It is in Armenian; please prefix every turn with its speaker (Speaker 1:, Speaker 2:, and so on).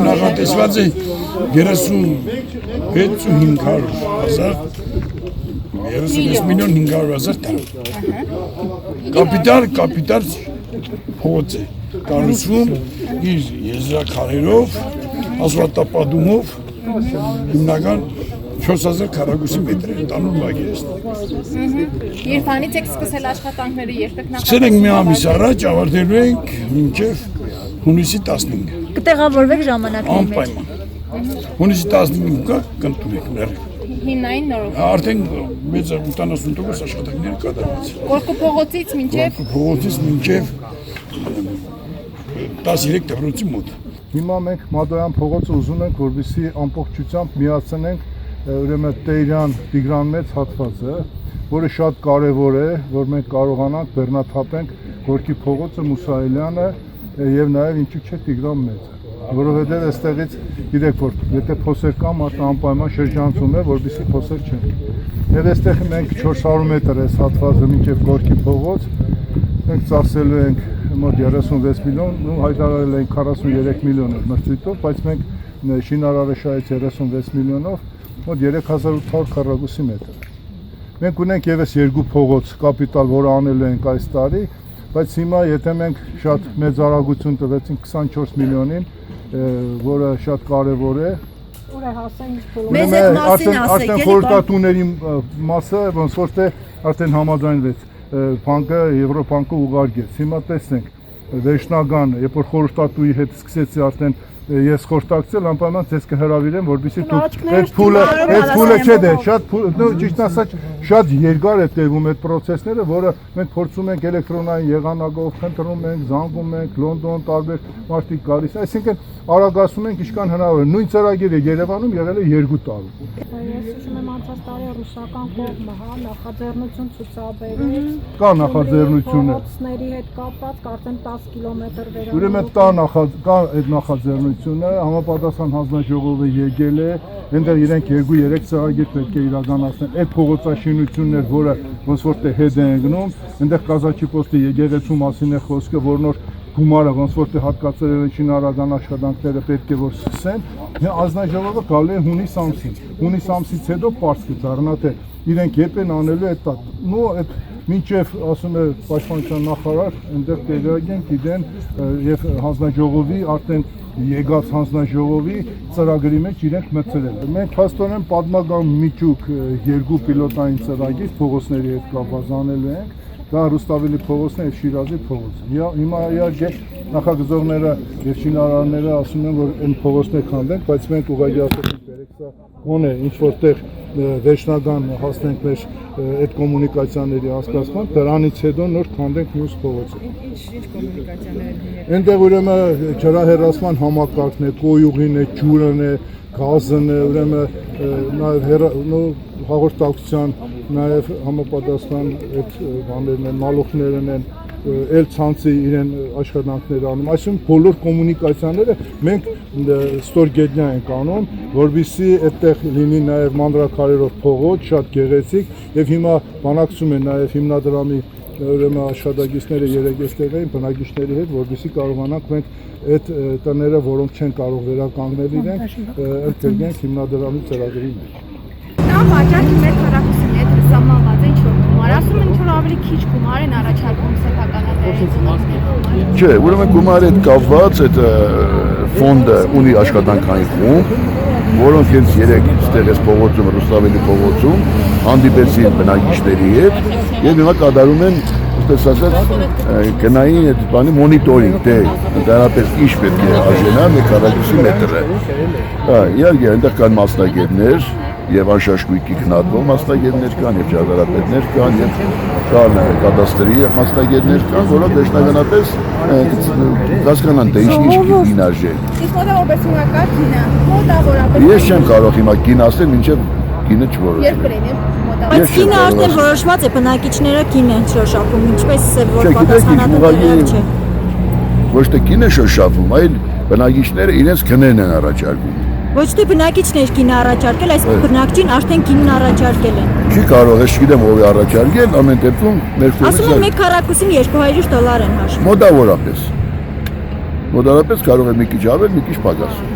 Speaker 1: Նախատեսված է 36 միլիոն 500,000 տան։ Կապիտալ փողոց է կառուցվում իր եզրաքարերով, ասֆալտապատումով, հիմնական 4000 քառակուսի մետր է տանում մագեստ։
Speaker 2: Երբանից եք սկսել աշխատանքները, երբ եք
Speaker 1: Սկսել ենք մի ամիս առաջ, ավարտելու ենք մինչև հունիսի 15։
Speaker 3: Կտեղավորվեք ժամանակների մեջ։
Speaker 1: Անպայման։ Հունիսի 15-ը կընտրենք մեր։
Speaker 2: Հիմնային նորով։
Speaker 1: Արդեն մեծ 80% աշխատանքները կատարված։
Speaker 2: Գորկու փողոցից մինչև
Speaker 1: Փողոցից մինչև 13 դպրոցի մոտ։
Speaker 4: Հիմա մենք Մադոյան փողոցը ուզում ենք, որպեսզի ամբողջությամբ միացնենք ուրեմն Տերյան Տիգրան մեծ հատվածը, որը շատ կարևոր է, որ մենք կարողանանք բեռնաթափենք Գորկի փողոցը, Մուսայելյանը եւ նաեւ ինչու՞ չէ Տիգրան մեծը, որովհետեւ այստեղից գիտեք որ եթե փոսեր կա, մարդը անպայման շրջանցում է, որպեսզի փոսեր չեն։ Եվ այստեղ մենք 400 մետր այս հատվածը մինչև Գորկի փողոց մենք ծախսելու ենք մոտ 36 միլիոն, ու հայտարարել ենք 43 միլիոն մրցույթով, բայց մենք շինարարը շահեց 36 միլիոնով, մոտ 3800 քառակուսի մետր։ Մենք ունենք եւս երկու փողոց կապիտալ, որը անելու ենք այս տարի, բայց հիմա եթե մենք շատ մեծ արագություն տվեցինք 24 միլիոնին, որը շատ կարևոր է,
Speaker 3: Մեզ այդ մասին ասեք,
Speaker 4: արդեն խորհրդատուների մասը ոնց որ թե արդեն համաձայնվեց, բանկը Եվրոբանկը ուղարկեց։ Հիմա տեսնենք վերջնական, երբ որ խորհրդատուի հետ սկսեցի արդեն ես խորհրդակցել, անպայման ձեզ կհրավիրեմ, որպեսզի դուք այդ փուլը չէ դե, շատ ճիշտ ասած շատ երկար է տևում այդ process-ները, որը մենք փորձում ենք էլեկտրոնային եղանակով, խնդրում ենք, զանգում ենք, Լոնդոն, տարբեր մարդիկ գալիս, այսինքն արագացնում ենք ինչքան հնարավոր է։ Նույն ծրագիրը Երևանում եղել է 2 տարի։
Speaker 5: Ես հիշում եմ անցած տարի ռուսական կողմը, նախաձեռնություն ցուցաբերեց։
Speaker 4: Կա նախաձեռնությունը։
Speaker 5: Փողոցների հետ կապված արդեն 10 կիլոմետր վերանորոգում։
Speaker 4: Ուրեմն կա այդ նախաձեռնությունը, համապատասխան հանձնաժողովը եկել է, այնտեղ իրենք 2-3 ծրագիր պետք է իրականացնեն։ Այդ փողոցաշինություններ, որը ոնց որ թե հետ են գնում, այնտեղ Կազաչի պոստի եկեղեցու մասին է խոսքը, որ նոր գումարը ոնց որ թե հատկացրել են շինարարական աշխատանքները պետք է որ սկսեն։ Հանձնաժողովը գալու է հունիս ամսին։ Հունիս ամսից հետո պարզ կդառնա թե իրենք երբ են անելու այդ նո այդ մինչև ասում է պաշտպանության նախարար այնտեղ տեղյակ գիտեն եւ հանձնաժողովի արդեն եկած հանձնաժողովի ծրագրի մեջ իրենք մտցրել։ Մենք փաստորեն պատմական միջուկ 2 պիլոտային ծրագիր փողոցների հետ կապված անելու ենք։ Դա Ռուստավելի փողոցն է եւ Շիրազի փողոցը։ Հիմա իհարկե նախագծողները եւ շինարարները ասում են, որ այն փողոցներ քանդենք, բայց մենք ուղղակի ասում ենք, երեքսա ոնե ինչ որտեղ վերջնական հասնենք մեր այդ կոմունիկացիաների հասկացման, դրանից հետո նոր քանդենք մյուս փողոցը։
Speaker 2: Ինչ կոմունիկացիաներ են։
Speaker 4: Այնտեղ ուրեմն ջրահեռացման համակարգն է, կոյուղին է, ջուրն է, գազն է, ուրեմն նաեւ հաղորդակցության նաև համապատասխան այդ բաներն են, մալոխներն են, էլ ցանցի իրեն աշխատանքներ անում, այսինքն բոլոր կոմունիկացիաները մենք ստորգետնյա ենք անում, որովհետեւ այդտեղ լինի նաև մանրակարերով փողոց, շատ գեղեցիկ, եւ հիմա բանակցում են նաև հիմնադրամի ուրեմն աշխատակիցները երեգեստեղ են բնակիչների հետ, որովհետեւ կարողանանք մենք այդ տները, որոնք չեն կարող վերականգնել իրենք, ընդգրկենք հիմնադրամի ծրագրի մեջ։
Speaker 2: Նա վաճառքի մեր քառակուսի մետր սահմանված է ինչ-որ գումար, ասում են ինչ-որ ավելի քիչ գումար են առաջարկում սեփականատերերից։
Speaker 6: Չէ, ուրեմն գումարի հետ կապված այդ ֆոնդը ունի աշխատանքային խումբ, որոնք հենց երեք այստեղ էս փողոցում, Ռուստավելի փողոցում հանդիպեցին բնակիչների հետ եւ հիմա կատարում են այսպես ասած գնային այդ բանի մոնիտորինգ, թե ընդհանրապես ինչ պետք է արժենա մի քառակուսի մետրը։ Իհարկե այնտեղ կան մասնագետներ եւ անշաշկույքի գնահատող մասնագետներ կան, եւ ճարտարապետներ կան, եւ կան կադաստրի մասնագետներ կան, որոնք վերջնականապես հասկանան թե ինչ գին արժե։
Speaker 2: Իսկ մոտավորապես հիմնական գինը, մոտավորապես։
Speaker 6: Ես չեմ կարող հիմա գին ասել, մինչեւ գինը չորոշվի։
Speaker 2: Երբ կրեն
Speaker 3: Բայց գինը արդեն որոշված է, բնակիչները գին են շոշափում, ինչպես է որ պատասխանատուները չէ։
Speaker 6: Ոչ թե գինը շոշափում, այլ բնակիչները իրենց գներն են առաջարկում։
Speaker 3: Ոչ թե բնակիչներ գինը առաջարկել, այս բնակչին արդեն գինն առաջարկել են։
Speaker 6: Չի կարող, ես չգիտեմ ով է առաջարկել, ամեն դեպքում մեր
Speaker 3: Ասում են
Speaker 6: կողմից
Speaker 3: մեկ քառակուսին $200 են հաշվում։
Speaker 6: մոտավորապես կարող է մի քիչ ավել, մի քիչ պակաս։